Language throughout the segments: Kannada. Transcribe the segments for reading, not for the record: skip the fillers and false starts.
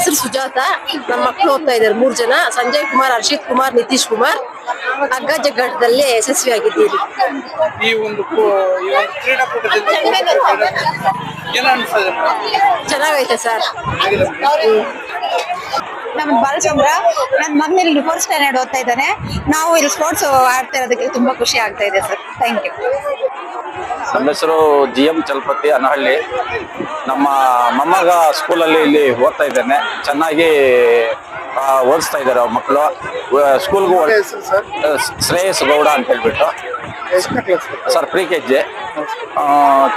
ಹೆಸರು ಸುಜಾತ. ನಮ್ಮ ಮಕ್ಕಳು ಓದ್ತಾ ಇದ್ದಾರೆ 3 ಜನ, ಸಂಜಯ್ ಕುಮಾರ್, ಹರ್ಷಿತ್ ಕುಮಾರ್, ನಿತೀಶ್ ಕುಮಾರ್. ಹಗ್ಗ ಜಗ್ಗಾಟದಲ್ಲಿ ಯಶಸ್ವಿಯಾಗಿದ್ದೀರಿ. ಈ ಒಂದು ಕ್ರೀಡಾಕೂಟದಿಂದ ಏನ್ ಅನ್ಸ್ತದೆ? ಚೆನ್ನಾಗೈತೆ ಸರ್. ನಮ್ದು ಬಾಲಚಂದ್ರ. ನನ್ನ ಮಗನ ಇಲ್ಲಿ 4th ಸ್ಟ್ಯಾಂಡರ್ಡ್ ಓದ್ತಾ ಇದ್ದಾನೆ. ನಾವು ಇಲ್ಲಿ ಸ್ಪೋರ್ಟ್ಸ್ ಆಡ್ತಾ ಇರೋದಕ್ಕೆ ತುಂಬಾ ಖುಷಿ ಆಗ್ತಾ ಇದೆ ಸರ್. Thank you. ನಮ್ಮ ಹೆಸರು GM ಚಲಪತಿ ಅನಹಳ್ಳಿ. ನಮ್ಮ ಮೊಮ್ಮಗ ಸ್ಕೂಲಲ್ಲಿ ಇಲ್ಲಿ ಓದ್ತಾ ಇದ್ದಾನೆ. ಚೆನ್ನಾಗಿ ಓದಿಸ್ತಾ ಇದ್ದಾರೆ ಮಕ್ಕಳು. ಸ್ಕೂಲ್ಗೂ ಶ್ರೇಯಸ್ ಗೌಡ ಅಂತ ಹೇಳ್ಬಿಟ್ಟು ಸರ್, pre-KG.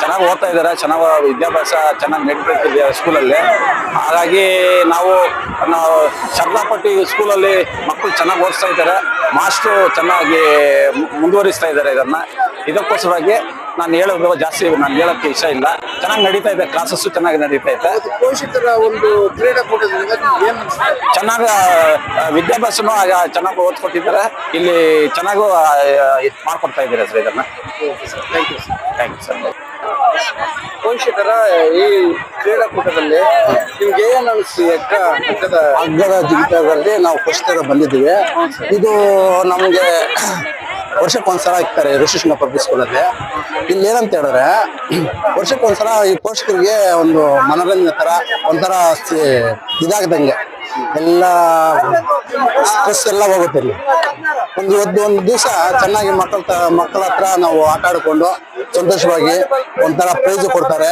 ಚೆನ್ನಾಗಿ ಓದ್ತಾ ಇದ್ದಾರೆ. ಚೆನ್ನಾಗಿ ವಿದ್ಯಾಭ್ಯಾಸ ಚೆನ್ನಾಗಿ ನಡೀತಿದೆ ಸ್ಕೂಲಲ್ಲಿ. ಹಾಗಾಗಿ ನಾವು ಶರಣಪಟ್ಟಿ ಸ್ಕೂಲಲ್ಲಿ ಮಕ್ಕಳು ಚೆನ್ನಾಗಿ ಓದಿಸ್ತಾ ಇದ್ದಾರೆ. ಮಾಸ್ಟ್ರು ಚೆನ್ನಾಗಿ ಮುಂದುವರಿಸ್ತಾ ಇದ್ದಾರೆ ಇದಕ್ಕೋಸ್ಕರವಾಗಿ ನಾನು ಹೇಳೋದು ಜಾಸ್ತಿ ನಾನು ಹೇಳೋಕ್ಕೆ ಇಷ್ಟ ಇಲ್ಲ. ಚೆನ್ನಾಗಿ ನಡೀತಾ ಇದೆ, ಕ್ಲಾಸಸ್ಸು ಚೆನ್ನಾಗಿ ನಡೀತಾ ಇದೆ. ಪೋಷಕರ ಒಂದು ಕ್ರೀಡಾಕೂಟದಿಂದ ಚೆನ್ನಾಗಿ ವಿದ್ಯಾಭ್ಯಾಸನೂ ಚೆನ್ನಾಗಿ ಓದ್ಕೊಟ್ಟಿದ್ದಾರೆ. ಇಲ್ಲಿ ಚೆನ್ನಾಗೂ ಮಾಡ್ಕೊಡ್ತಾ ಇದ್ದಾರೆ ಸರ್ ಇದನ್ನ. Thank you sir. ಪೋಷಕರ ಈ ಕ್ರೀಡಾಕೂಟದಲ್ಲಿ ನಿಮ್ಗೆ ಏನ್ ಅನಿಸ್ತು? ಹಗ್ಗದ ಜಿಗಿತದಲ್ಲಿ ನಾವು ಪೋಷಕರ ಬಂದಿದ್ದೀವಿ. ಇದು ನಮಗೆ ವರ್ಷಕ್ಕೊಂದ್ಸಲ ಇರ್ತಾರೆ ಋಷಿಕೃಷ್ಣ ಪಬ್ಲಿಕ್ ಸ್ಕೂಲಲ್ಲಿ. ಇಲ್ಲಿ ಏನಂತ ಹೇಳಿದ್ರೆ, ವರ್ಷಕ್ಕೊಂದ್ಸಲ ಈ ಪೋಷಕರಿಗೆ ಒಂದು ಮನೋರಂಜನೆ ತರ ಒಂಥರ ಇದಾಗದಂಗೆ ಎಲ್ಲ ಸ್ಟ್ರೆಸ್ ಎಲ್ಲ ಹೋಗುತ್ತೆ. ಇಲ್ಲಿ ಒಂದು ದಿವಸ ಚೆನ್ನಾಗಿ ಮಕ್ಕಳ ಹತ್ರ ನಾವು ಆಟ ಆಡ್ಕೊಂಡು ಸಂತೋಷವಾಗಿ ಒಂಥರ ಪ್ರೈಜ್ ಕೊಡ್ತಾರೆ,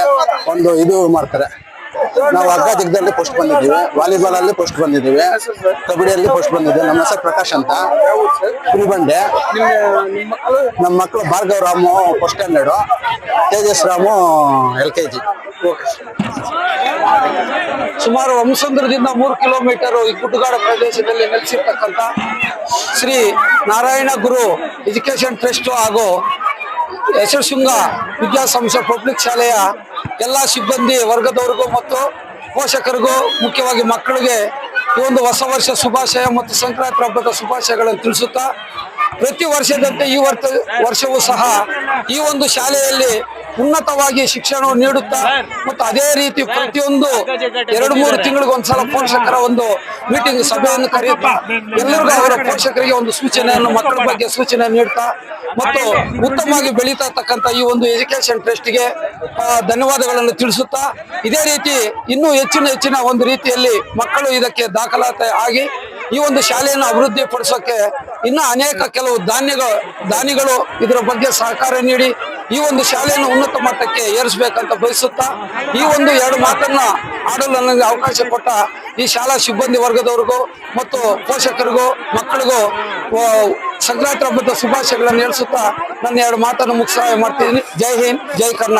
ಒಂದು ಇದು ಮಾಡ್ತಾರೆ. ನಾವು ಹಗ್ಗ ಜಿಗದಲ್ಲಿ ಫಸ್ಟ್ ಬಂದಿದ್ದೀವಿ, ವಾಲಿಬಾಲ್ ಅಲ್ಲಿ ಫಸ್ಟ್ ಬಂದಿದ್ದೀವಿ, ಕಬಡ್ಡಿಯಲ್ಲಿ ಫಸ್ಟ್ ಬಂದಿದ್ದೀವಿ. ನಮ್ಮ ಹೆಸರು ಪ್ರಕಾಶ್ ಅಂತ, ಕುರಿಬಂಡೆ. ನಮ್ಮ ಮಕ್ಕಳು Bhargav Ramu 1st standard, Tejas Ramu LKG. ಸುಮಾರು ವಂಸಂದ್ರದಿಂದ 3 ಕಿಲೋಮೀಟರ್ ಈ ಗುಡ್ಡಗಾಡ ಪ್ರದೇಶದಲ್ಲಿ ನೆಲೆಸಿರ್ತಕ್ಕಂಥ ಶ್ರೀ ನಾರಾಯಣ ಗುರು ಎಜುಕೇಶನ್ ಟ್ರಸ್ಟ್ ಹಾಗೂ ಯಶಶೃಂಗ ವಿದ್ಯಾಸಂಸ್ಥೆ ಪಬ್ಲಿಕ್ ಶಾಲೆಯ ಎಲ್ಲ ಸಿಬ್ಬಂದಿ ವರ್ಗದವರಿಗೂ ಮತ್ತು ಪೋಷಕರಿಗೂ, ಮುಖ್ಯವಾಗಿ ಮಕ್ಕಳಿಗೆ ಈ ಒಂದು ಹೊಸ ವರ್ಷ ಶುಭಾಶಯ ಮತ್ತು ಸಂಕ್ರಾಂತಿ ಹಬ್ಬದ ಶುಭಾಶಯಗಳನ್ನು ತಿಳಿಸುತ್ತಾ, ಪ್ರತಿ ವರ್ಷದಂತೆ ಈ ವರ್ಷವೂ ಸಹ ಈ ಒಂದು ಶಾಲೆಯಲ್ಲಿ ಉನ್ನತವಾಗಿ ಶಿಕ್ಷಣವನ್ನು ನೀಡುತ್ತಾ ಮತ್ತು ಅದೇ ರೀತಿ ಪ್ರತಿಯೊಂದು 2-3 ತಿಂಗಳಿಗೊಂದ್ಸಲ ಪೋಷಕರ ಒಂದು ಮೀಟಿಂಗ್ ಸಭೆಯನ್ನು ಕರೆಯುತ್ತಾ ಎಲ್ಲರಿಗೂ ಅವರ ಪೋಷಕರಿಗೆ ಒಂದು ಸೂಚನೆಯನ್ನು, ಮಕ್ಕಳ ಬಗ್ಗೆ ಸೂಚನೆ ನೀಡ್ತಾ ಮತ್ತು ಉತ್ತಮವಾಗಿ ಬೆಳೀತಾ ಇರ್ತಕ್ಕಂಥ ಈ ಒಂದು ಎಜುಕೇಶನ್ ಟ್ರಸ್ಟ್ಗೆ ಧನ್ಯವಾದಗಳನ್ನು ತಿಳಿಸುತ್ತಾ, ಇದೇ ರೀತಿ ಇನ್ನೂ ಹೆಚ್ಚಿನ ಒಂದು ರೀತಿಯಲ್ಲಿ ಮಕ್ಕಳು ಇದಕ್ಕೆ ದಾಖಲಾತಿ ಆಗಿ ಈ ಒಂದು ಶಾಲೆಯನ್ನು ಅಭಿವೃದ್ಧಿ ಪಡಿಸೋಕೆ ಇನ್ನೂ ಅನೇಕ ಕೆಲವು ದಾನಿಗಳು ಇದರ ಬಗ್ಗೆ ಸಹಕಾರ ನೀಡಿ ಈ ಒಂದು ಶಾಲೆಯನ್ನು ಉನ್ನತ ಮಟ್ಟಕ್ಕೆ ಏರಿಸಬೇಕಂತ ಬಯಸುತ್ತಾ, ಈ ಒಂದು 2 ಮಾತನ್ನ ಆಡಲು ನನಗೆ ಅವಕಾಶ ಕೊಟ್ಟ ಈ ಶಾಲಾ ಸಿಬ್ಬಂದಿ ವರ್ಗದವರಿಗೂ ಮತ್ತು ಪೋಷಕರಿಗೂ ಮಕ್ಕಳಿಗೂ ಸಂಕ್ರಾಂತಿ ಹಬ್ಬದ ಶುಭಾಶಯಗಳನ್ನು ಹೇಳಿಸುತ್ತಾ ನನ್ನ 2 ಮಾತನ್ನು ಮುಕ್ತಾಯ ಮಾಡ್ತಿದ್ದೀನಿ. ಜೈ ಹಿಂದ್, ಜೈ ಕರ್ನಾಟಕ.